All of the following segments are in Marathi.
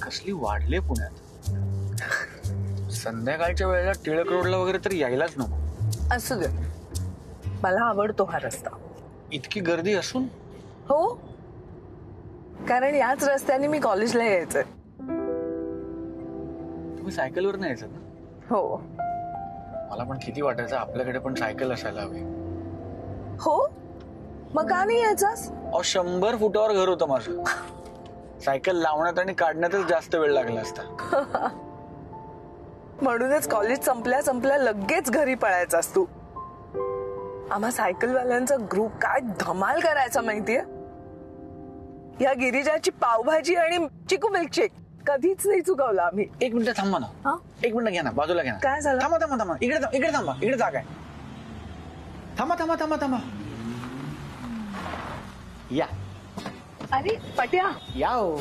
कसली वाढले पुण्यात. संध्याकाळच्या वेळेला टिळक रोडला वगैरे तर यायलाच नको. असू दे, मला आवडतो हा रस्ता. इतकी गर्दी असून? हो, कारण याच रस्त्याने मी कॉलेजला यायचंय. तुम्ही सायकलवर नाही यायचं ना? हो. मला पण किती वाटायचं आपल्याकडे पण सायकल असायला हवी. हो, मग का नाही यायचास? 100 फुटावर घर होतं माझं. सायकल लावण्यात आणि काढण्यातच जास्त वेळ लागला असता. म्हणूनच कॉलेज संपल्या संपल्या लगेच घरी पळायचास तू. आम्हा सायकलवाल्यांचा ग्रुप काय धमाल करायचा माहितीये. या गिरिजाची पावभाजी आणि चिकू मिल्कशेक कधीच नाही चुकवला आम्ही. 1 मिनिट थांबा ना. 1 मिनिट घ्या ना, बाजूला घ्या ना. काय झालं? थांबा थांबा थांबा, इकडे थांबा, इकडे जागा आहे. थांबा थांबा थांबा थांबा. या. अरे पट्या, या हो.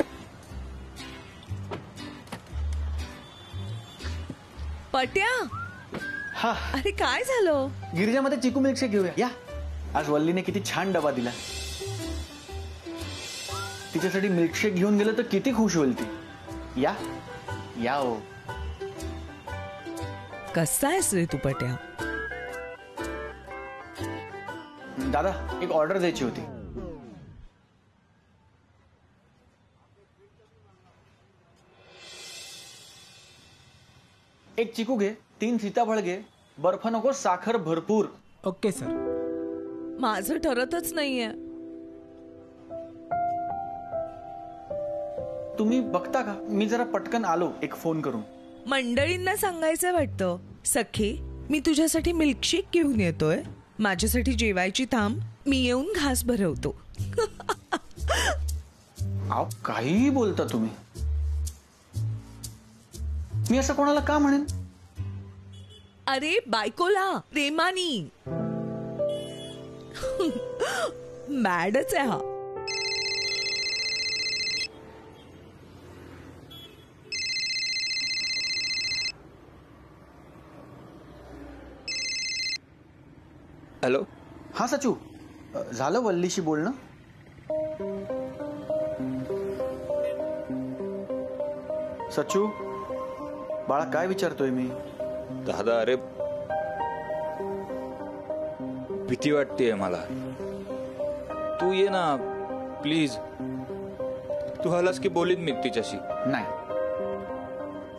पट्या, हा, अरे काय झालं? गिरिजामध्ये चिकू मिल्कशेक घेऊया. या. आज वल्लीने किती छान डबा दिला. तिच्यासाठी मिल्कशेक घेऊन गेलं तर किती खुश होईल ती. या या हो. कसा आहेस रे तू पट्या? दादा, एक ऑर्डर द्यायची होती. एक चिकू घे, 3 सीताफळ घे, बर्फ नको, साखर भरपूर. Okay sir. माझं ठरतच नाहीये. तुम्ही बघता का? मी जरा पटकन आलो एक फोन करून. मंडळींना सांगायचं वाटतं. सखी, मी तुझ्यासाठी मिल्कशेक घेऊन येतोय. माझ्यासाठी जेवायची थांब, मी येऊन घास भरवतो. अहो, काहीही बोलता तुम्ही. मी असं कोणाला का म्हणेन? अरे बायकोला, प्रेमानी. मॅडच आहे हा. हॅलो. हा सचू, झालं वल्लीशी बोलणं? सचू बाळा, काय विचारतोय मी? दादा, अरे भीती वाटतेय मला. तू ये ना प्लीज. तू आलास की बोलीन मी तिच्याशी. नाही,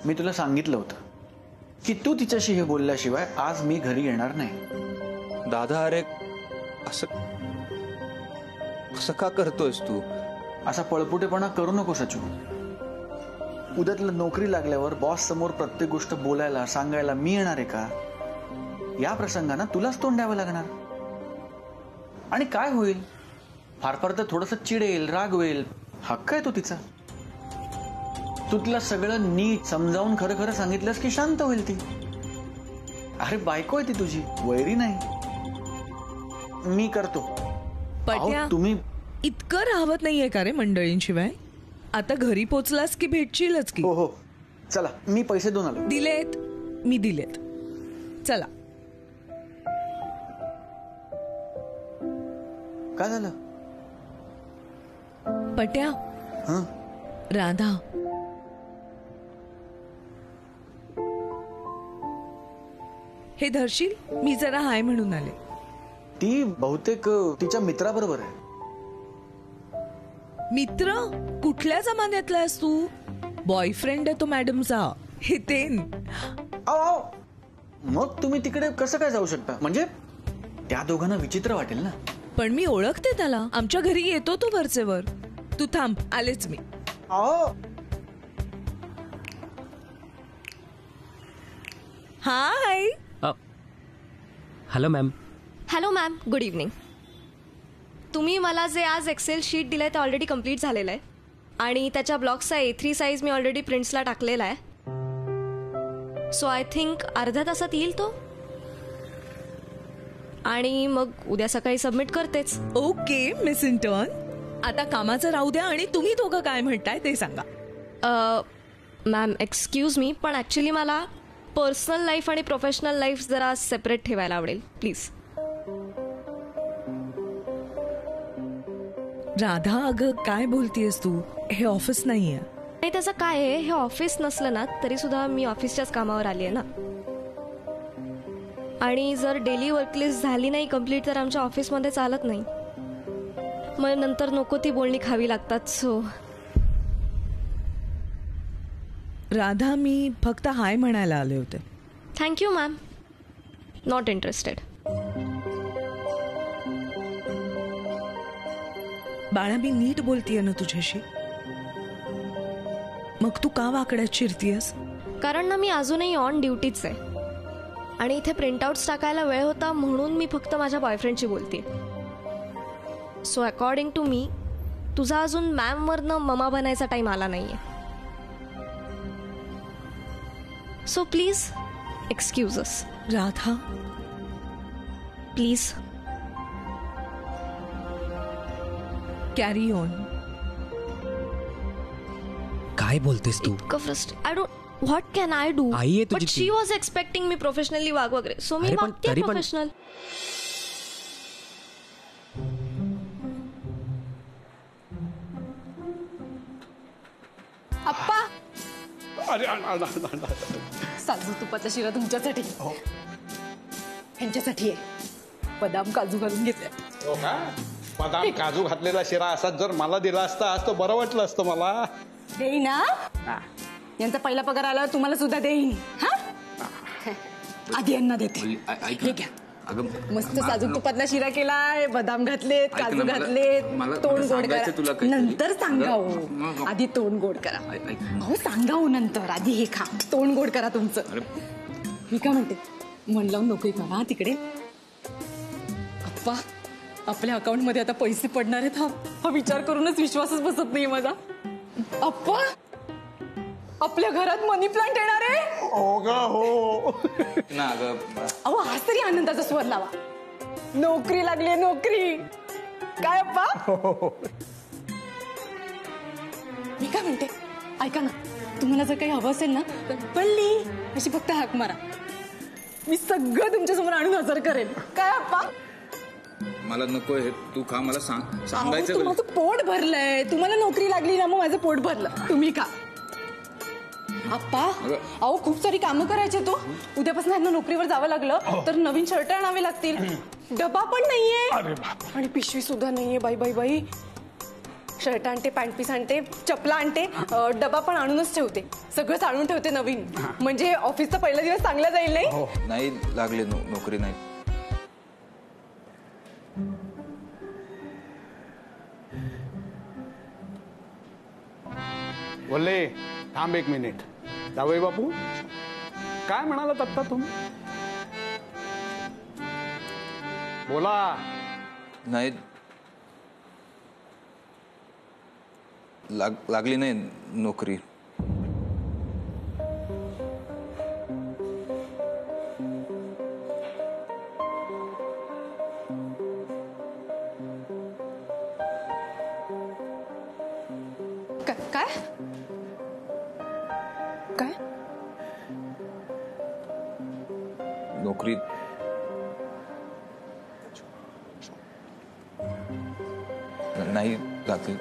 मी तुला सांगितलं होतं की तू तिच्याशी हे बोलल्याशिवाय आज मी घरी येणार नाही. दादा, अरे असं असं का करतोयस तू? असा पळपुटेपणा करू नको सचू. उद्या नोकरी लागल्यावर बॉस समोर प्रत्येक गोष्ट बोलायला सांगायला मी येणार आहे का? या प्रसंगाना तुलाच तोंड द्यावं लागणार. आणि काय होईल? फार फार तर थोडंसं चिडेल, रागवेल. हक्क आहे तो तिचा. तू तिला सगळं नीट समजावून खरं खरं सांगितलंस की शांत होईल ती. अरे बायको आहे ती तुझी, वैरी नाही. मी करतो. पट्या, तुम्ही इतकं राहवत नाहीये का रे मंडळींशिवाय? आता घरी पोचलास की भेटशीलच की? हो हो, चला मी पैसे देऊन आलो. दिलेत, मी दिलेत. चला. काय झालं? पट्या, हं? राधा, हे धरशील? मी जरा हाय म्हणून आले. ती बहुतेक तिच्या मित्राबरोबर आहे. मित्र? कुठल्या जमान्यातला आहेस तू? बॉयफ्रेंड आहे तो मॅडमचा. हितेन. आओ, मग तुम्ही तिकडे कसं काय जाऊ शकता? म्हणजे त्या दोघांना विचित्र वाटेल ना. पण मी ओळखते त्याला. आमच्या घरी येतो तो वरचेवर. तू थांब, आलेच मी. आओ. Hi. Hello ma'am. Hello ma'am, good evening. तुम्ही मला जे आज एक्सेल शीट दिलं आहे ते ऑलरेडी कम्प्लीट झालेलं आहे आणि त्याच्या ब्लॉक्सचा A3 साईज मी ऑलरेडी प्रिंट्सला टाकलेला आहे. सो आय थिंक अर्ध्या तासात येईल तो आणि मग उद्या सकाळी सबमिट करतेच. ओके मिस इंटर्न, आता कामाचं राहू द्या आणि तुम्ही दोघं काय म्हणताय ते सांगा. मॅम एक्सक्यूज मी, पण ॲक्च्युली मला पर्सनल लाईफ आणि प्रोफेशनल लाईफ जरा सेपरेट ठेवायला आवडेल प्लीज. राधा, अगं काय बोलतीयस तू? हे ऑफिस नाहीये. आणि त्याचं काय आहे, हे ऑफिस नसलं ना तरी सुद्धा मी ऑफिसच्याच कामावर आली आहे ना. आणि जर डेली वर्कलिस्ट झाली नाही कम्प्लीट तर आमच्या ऑफिसमध्ये चालत नाही. मग नंतर नको ती बोलणी खावी लागतात. सो राधा, मी फक्त हाय म्हणायला आले होते. Thank you ma'am, not interested. बाळा, मी नीट बोलतीये ना तुझ्याशी. मग तू का वाकड्यात शिरतीयस? कारण ना मी अजूनही ऑन ड्युटीच आहे आणि इथे प्रिंटआउट्स टाकायला वेळ होता म्हणून मी फक्त माझ्या बॉयफ्रेंडशी बोलते. सो अकॉर्डिंग टू मी तुझा अजून मॅमवरनं ममा बनायचा टाइम आला नाहीये. So please excuse us. Radha, please carry on. काय बोलतेस तू? I don't what can I do. आई आहे तुझी but she was expecting me professionally वाग वगैरे. सो मी अरे पण वागते तरी पण- प्रोफेशनल. अप्पा, अरे साजू तुपाचा शिरा तुमच्यासाठी. ह्यांच्यासाठी आहे. बदाम काजू घालून घेतले. हो का? बदाम काजू घातलेला शिरा असाच जर मला दिला असता आज तो बरं वाटलं असतं मला. देईन ना. यांचा पहिला पगार आल्यावर तुम्हाला सुद्धा देईन. हा, आधी यांना देते. हे घ्या. मस्त साजूक तुपातला शिरा केलाय, बदाम घातलेत, काजू घातलेत. तोंड गोड करा, नंतर सांगा हो. आधी तोंड गोड करा. हो सांगा हो नंतर. आधी हे खा, तोंड गोड करा तुमचं. मी काय म्हणते, मन लावून नोकरी करा तिकडे. अप्पा, आपल्या अकाउंट मध्ये आता पैसे पडणार आहेत. हा विचार करूनच विश्वासच बसत नाही माझा. अप्पा, आपल्या घरात मनी प्लांट येणार आहे. हो ग हो. ना अगं अहो, आज तरी आनंदाचा स्वर लावा. नोकरी लागली, नोकरी. काय अप्पा? मी काय म्हणते, ऐका ना, तुम्हाला जर काही हवं असेल ना तर पल्ली अशी फक्त हाक मारा. मी सगळं तुमच्या समोर आणून हजर करेन. काय अप्पा? मला नको हे तू खा. मला अहो, सांगायचं माझं पोट भरलंय. तुम्हाला नोकरी लागली ना, मग माझं पोट भरलं. तुम्ही का अप्पा? अहो, खूप सारी कामं करायचे. तो उद्यापासून यांना नोकरीवर जावं लागलं तर नवीन शर्ट आणावे लागतील. डबा पण नाहीये आणि पिशवी सुद्धा नाहीये. बाई बाई बाई, शर्ट आणते, पॅन्ट पीस आणते, चपला आणते, डबा पण आणूनच ठेवते. सगळंच आणून ठेवते नवीन. म्हणजे ऑफिसचा पहिला दिवस चांगला जाईल. नाही नाही लागले नोकरी नाही. बोलले थांब एक मिनिट. जावई बापू, काय म्हणालात आत्ता तुम्ही? बोला. नाही लागली नाही नोकरी. काय काय नोकरी नाही लागली.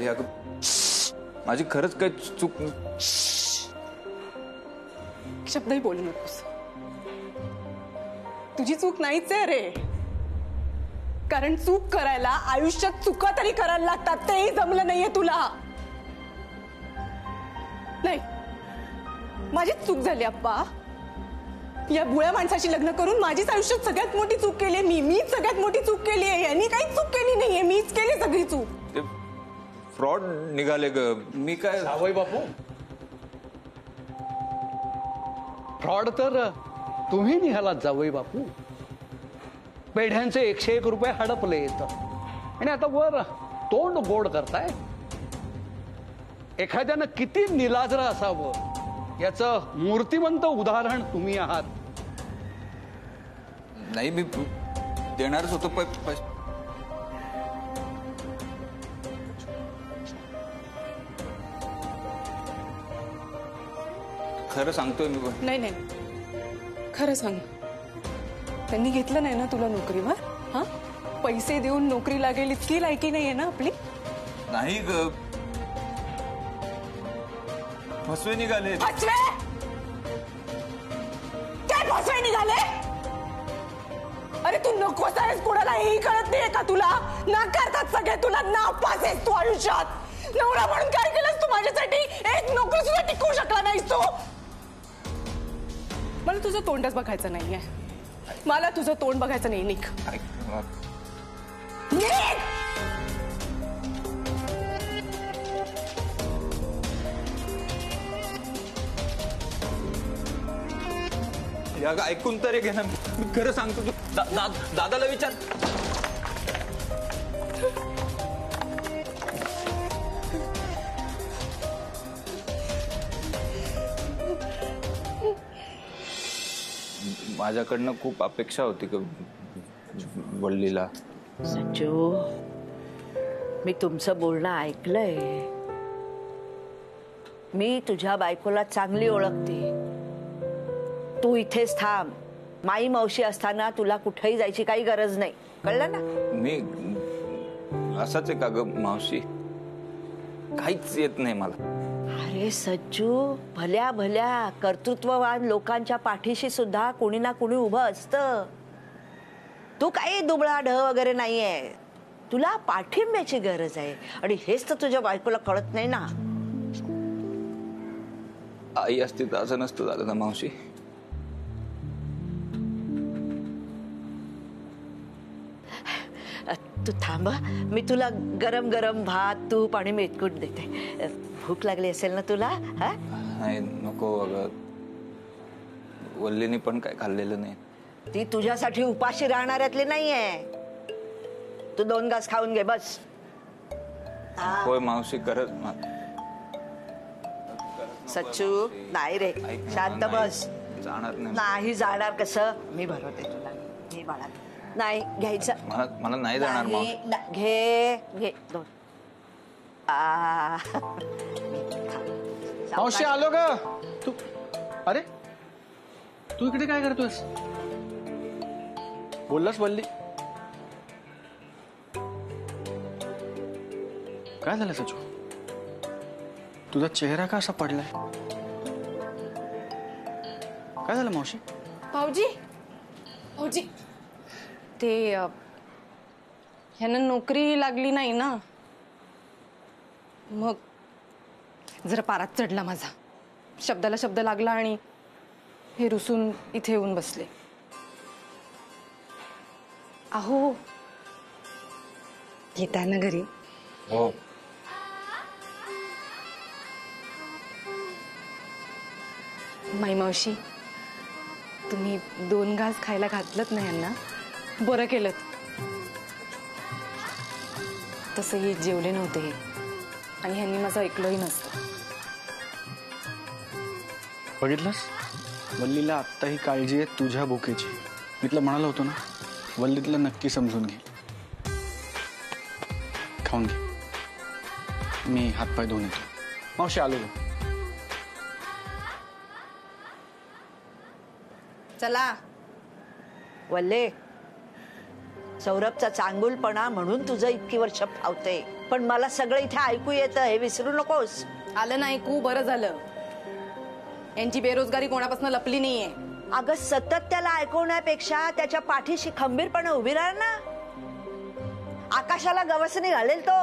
अगं माझी खरंच काय चूक. शब्दही बोलू नकोस. तुझी चूक नाहीच आहे रे. कारण चूक करायला आयुष्यात चुका तरी करायला लागतात. तेही जमलं नाहीये तुला. नाही, माझीच चूक झाली अप्पा. या बुळ्या माणसाशी लग्न करून माझीच आयुष्यात सगळ्यात मोठी चूक केली. मीच सगळ्यात मोठी चूक केली आहे. यांनी काहीच चूक केली नाहीये. मीच केली सगळी चूक. ते फ्रॉड निघाले ग. मी काय जावई बापू, फ्रॉड तर तुम्ही निघालात जावई बापू. पेढ्यांचे 101 रुपये हडपलेत आणि आता वर तोंड गोड करताय. एखाद्यानं किती निलाजरं असावं याचं मूर्तिमंत उदाहरण तुम्ही आहात. नाही मी देणारच होतो खरं सांगतोय मी. नाही नाही, खरं सांग. त्यांनी घेतलं नाही ना तुला नोकरीवर? हा, पैसे देऊन नोकरी लागेल इतकी लायकी नाहीये ना आपली. नाही ग, फसवे निघाले. फसवे काय फसवे निघाले? अरे तू नकोस आहेस कोणाला हेही कळत नाहीये का तुला? नाकारतात सगळे तुला, नापास आहेस तू आयुष्यात. नवरा म्हणून काय केलंस तू माझ्यासाठी? एक नोकरी सुद्धा टिकवू शकला नाहीस तू. मला तुझं तोंडच बघायचं नाहीये. मला तुझं तोंड बघायचं नाही. निघ निघ. अगं ऐकून तरी घे ना, मी खरं सांगतो. तू दादाला विचार. माझ्याकडनं खूप अपेक्षा होती का वल्लीला. सच्चू, मी तुमचं बोलणं ऐकलंय. मी तुझ्या बायकोला चांगली ओळखते. तू इथेच थांब. माई मावशी असताना तुला कुठेही जायची काही गरज नाही, कळलं ना? मी असाच आहे का ग मावशी? काहीच येत नाही मला. अरे सज्जू, भल्या भल्या कर्तृत्ववान लोकांच्या पाठीशी सुद्धा कोणी ना कोणी उभं असतं. तू काही दुबळा ढ वगैरे नाहीये. तुला पाठिंब्याची गरज आहे आणि हेच तर तुझ्या बायकोला कळत नाही ना. आई असती तर असं नसतं झालं ना मावशी. तू थांब, मी तुला गरम गरम भात तूप आणि मेथकूट देते. भूक लागली असेल ना तुला? हा नाही नको अगं, वल्लीने पण काय खाल्लेलं नाही. ती तुझ्यासाठी उपाशी राहणाऱ्यातली नाहीये. तू 2 घास खाऊन घे बस. होय मावशी, खरंच. सच्चू नाही रे, शांत बस. जाणार नाही. नाही जाणार कसं? मी भरवते तुला. घे बाळा. नाही घ्यायचं. मला नाही जाणार मावशी. घे घे 2. मावशी आलो ग. तू अरे तू इकडे काय करतोयस? बोललास वल्ली? काय झालं सचू? तुझा चेहरा का असा पडलाय? काय झालं मावशी? भाऊजी, भाऊजी, ते ह्यांना नोकरी लागली नाही ना, मग जरा पारात चढला माझा. शब्दाला शब्द लागला आणि हे रुसून इथे येऊन बसले. अहो येताय ना घरी? हो. माई मावशी, तुम्ही 2 घास खायला घातलत ना यांना, बरं केलं. तसंही जेवले नव्हते आणि ह्यांनी माझं ऐकलंही नसतं. बघितलंस, वल्लीला आत्ताही काळजी आहे तुझ्या भुकेची. मी तुला म्हणालो होतो ना, वल्ली तुला नक्की समजून घे. खाऊन घे. मी हातपाय धुवून येतो. मावशी आलो ग. चला. वल्ले, सौरभचा चांगुलपणा म्हणून तुझं इतकी वर्ष फावते, पण मला सगळं इथे ऐकू येतं हे विसरू नकोस. आलं ना ऐकू, बरं झालं. यांची बेरोजगारी कोणापासून लपली नाहीये. अगं सतत त्याला ऐकवण्यापेक्षा त्याच्या पाठीशी खंबीरपणे उभी राहा ना. आकाशाला गवसणी घालेल तो.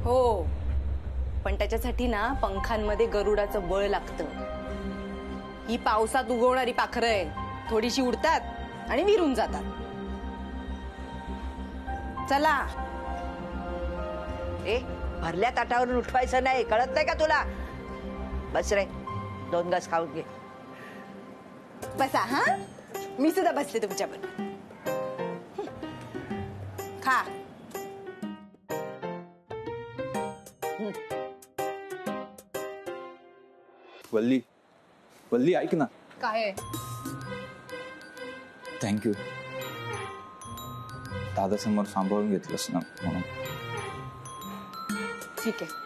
हो, पण त्याच्यासाठी ना पंखांमध्ये गरुडाचं बळ लागतं. ही पावसात उगवणारी पाखरं आहे, थोडीशी उडतात आणि विरून जातात. चला. ए, भरल्या ताटावरून उठवायचं नाही, कळत नाही का तुला? बस रे, 2 घास खाऊन घे. बसा. हा, मी सुद्धा बसते तुमच्याबरोबर. खा. वल्ली, वल्ली ऐक ना. काय? थँक्यू. दादासमोर सांभाळून घेतलंस ना म्हणून. ठीक आहे.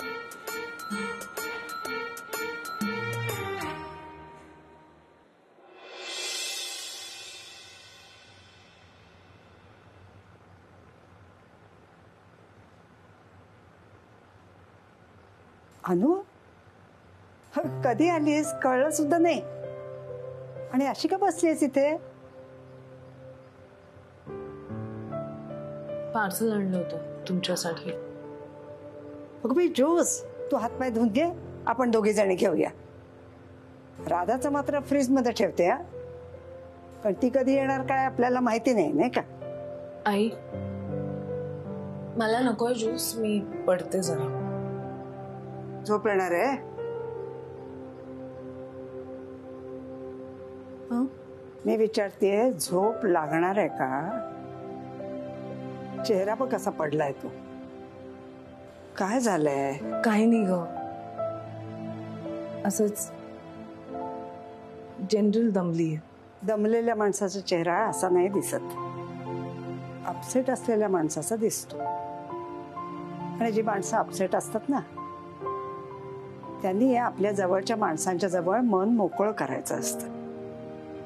अनु, कधी आलीस कळलं सुद्धा नाही. आणि अशी का बसलीस इथे? पार्सल आणलं होतं तुमच्यासाठी. अगं बाई ज्यूस, तू हातपाय धुवून घे, आपण दोघी जणी घेऊया. राधाचं मात्र फ्रीज मध्ये ठेवते हा, पण ती कधी येणार काय आपल्याला माहिती नाही, नाही का? आई, मला नकोय ज्यूस, मी पडते जरा. झोप येणार आहे? मी विचारते, झोप लागणार आहे का? चेहरा पण कसा पडलाय तू, काय झालंय? काही नाही ग, असंच जनरल दमली. दमलेल्या माणसाचा चेहरा असा नाही दिसत, अपसेट असलेल्या माणसाचा दिसतो. आणि जी माणसं अपसेट असतात ना, त्यांनी आपल्या जवळच्या माणसांच्या जवळ मन मोकळं करायचं असतं,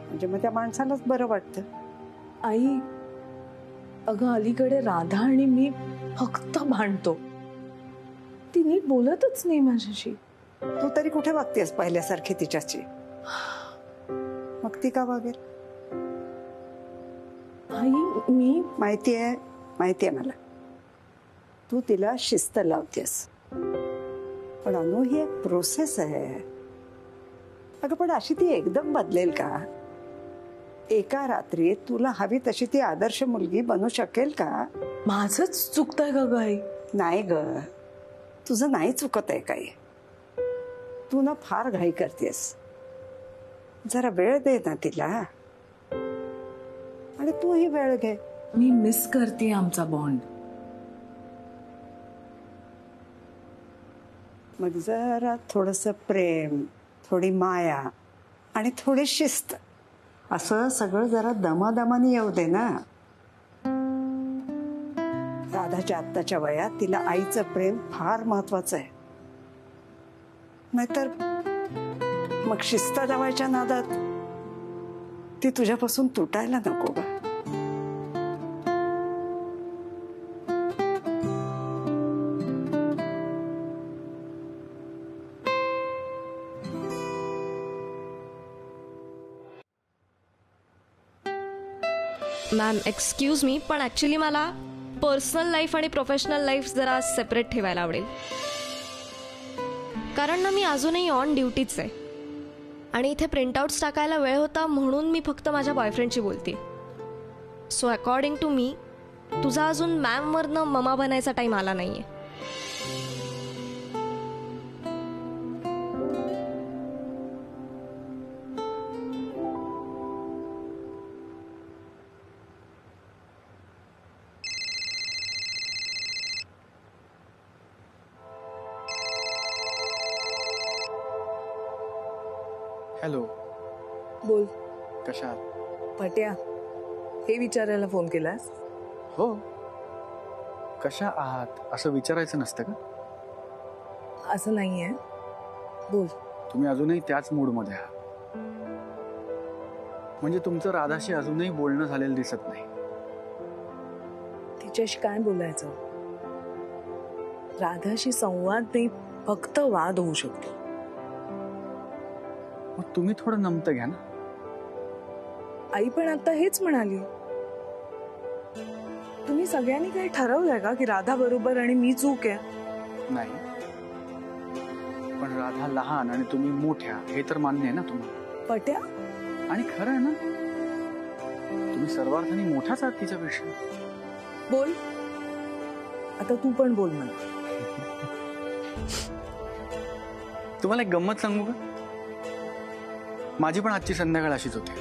म्हणजे मग त्या माणसालाच बरं वाटतं. आई, अगं अलीकडे राधा आणि मी फक्त भांडतो, ती नीट बोलतच नाही माझ्याशी. तू तरी कुठे बघतेस पहिल्यासारखी तिच्याची? मग ती का बघेल? आई, मी माहितीये मला, तू तिला शिस्त लावतेस, पण अनु ही एक प्रोसेस आहे. अगं पण अशी ती एकदम बदलेल का? एका रात्रीत तुला हवी तशी ती आदर्श मुलगी बनू शकेल का? माझंच चुकतंय का ग आई? नाही ग, तुझं नाही चुकत आहे काही. तू ना फार घाई करतेस, जरा वेळ दे ना तिला, आणि तूही वेळ घे. मी मिस करते आमचा बॉन्ड. मग जरा थोडंसं प्रेम, थोडी माया आणि थोडी शिस्त, असं सगळं जरा दमादमाने येऊ दे ना. राधाच्या आत्ताच्या वयात तिला आईचं प्रेम फार महत्वाचं आहे, नाहीतर मग शिस्त लावायच्या नादात ती तुझ्यापासून तुटायला नको बा. मॅम एक्सक्यूज मी, पण ॲक्च्युली मला पर्सनल लाईफ आणि प्रोफेशनल लाईफ जरा सेपरेट ठेवायला आवडेल. कारण ना मी अजूनही ऑन ड्युटीच आहे, आणि इथे प्रिंटआउट्स टाकायला वेळ होता म्हणून मी फक्त माझ्या बॉयफ्रेंडशी बोलते. सो अकॉर्डिंग टू मी, तुझा अजून मॅमवरनं ममा बनायचा टाईम आला नाही आहे. हॅलो, बोल. कशा? पट्या, हे विचारायला फोन केलास? हो, कशा आहात असं विचारायचं नसतं का? असं नाहीये, बोल. तुम्ही अजूनही त्याच मूडमध्ये आहात, म्हणजे तुमचं राधाशी अजूनही बोलणं झालेलं दिसत नाही. तिच्याशी काय बोलायचं? राधाशी संवाद नाही, फक्त वाद होऊ शकतो. मग तुम्ही थोडं नमतं घ्या ना. आई पण आता हेच म्हणाली. तुम्ही सगळ्यांनी काही ठरवलंय का की राधा बरोबर आणि मी चूक आहे? नाही, पण राधा लहान आणि तुम्ही मोठ्या हे तर मान्य आहे ना तुम्हाला? पट्या, आणि खरं आहे ना, तुम्ही सर्वार्थाने मोठाच आहात तिच्यापेक्षा. बोल आता, तू पण बोल मला. तुम्हाला एक गंमत सांगू का? माझी पण आजची संध्याकाळ अशीच होती.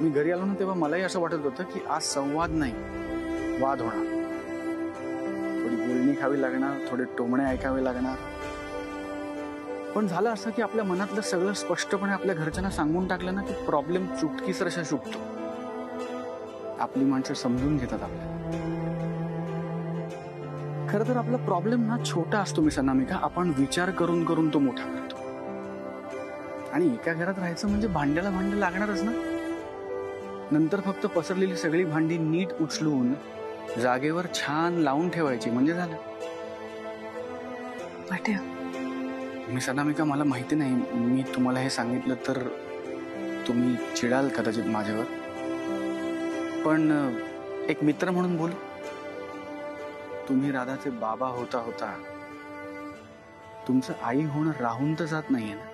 मी घरी आलो ना तेव्हा मलाही असं वाटत होतं की आज संवाद नाही, वाद होणार. थोडी बोलणी खावी लागणार, थोडे टोमणे ऐकावे लागणार. पण झालं असं की आपल्या मनातलं सगळं स्पष्टपणे आपल्या घरच्यांना सांगून टाकलं ना की प्रॉब्लेम चुटकीसरशा सुटतो. आपली माणसं समजून घेतात आपल्याला. खरं तर आपला प्रॉब्लेम ना छोटा असतो मिस अनामिका, आपण विचार करून करून तो मोठा करतो. आणि एका घरात राहायचं म्हणजे भांड्याला भांडं लागणारच ना. नंतर फक्त पसरलेली सगळी भांडी नीट उचलून जागेवर छान लावून ठेवायची म्हणजे झालं. पट्या मिस अनामिका, मला माहिती नाही मी तुम्हाला हे सांगितलं तर तुम्ही चिडाल कदाचित माझ्यावर, पण एक मित्र म्हणून बोल, तुम्ही राधाचे बाबा होता होता तुमचं आई होणं राहून तर जात नाहीये ना.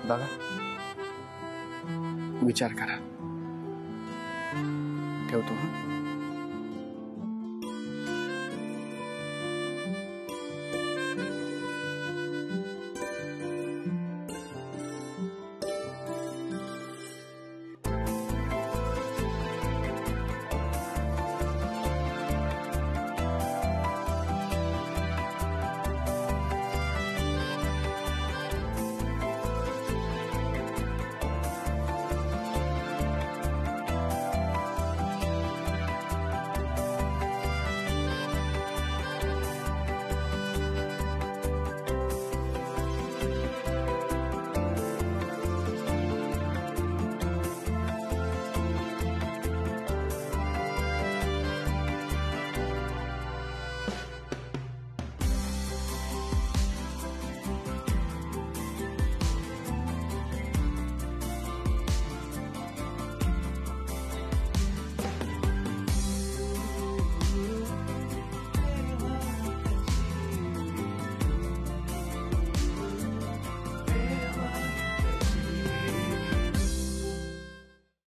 बघा, विचार करा. ठेवतो.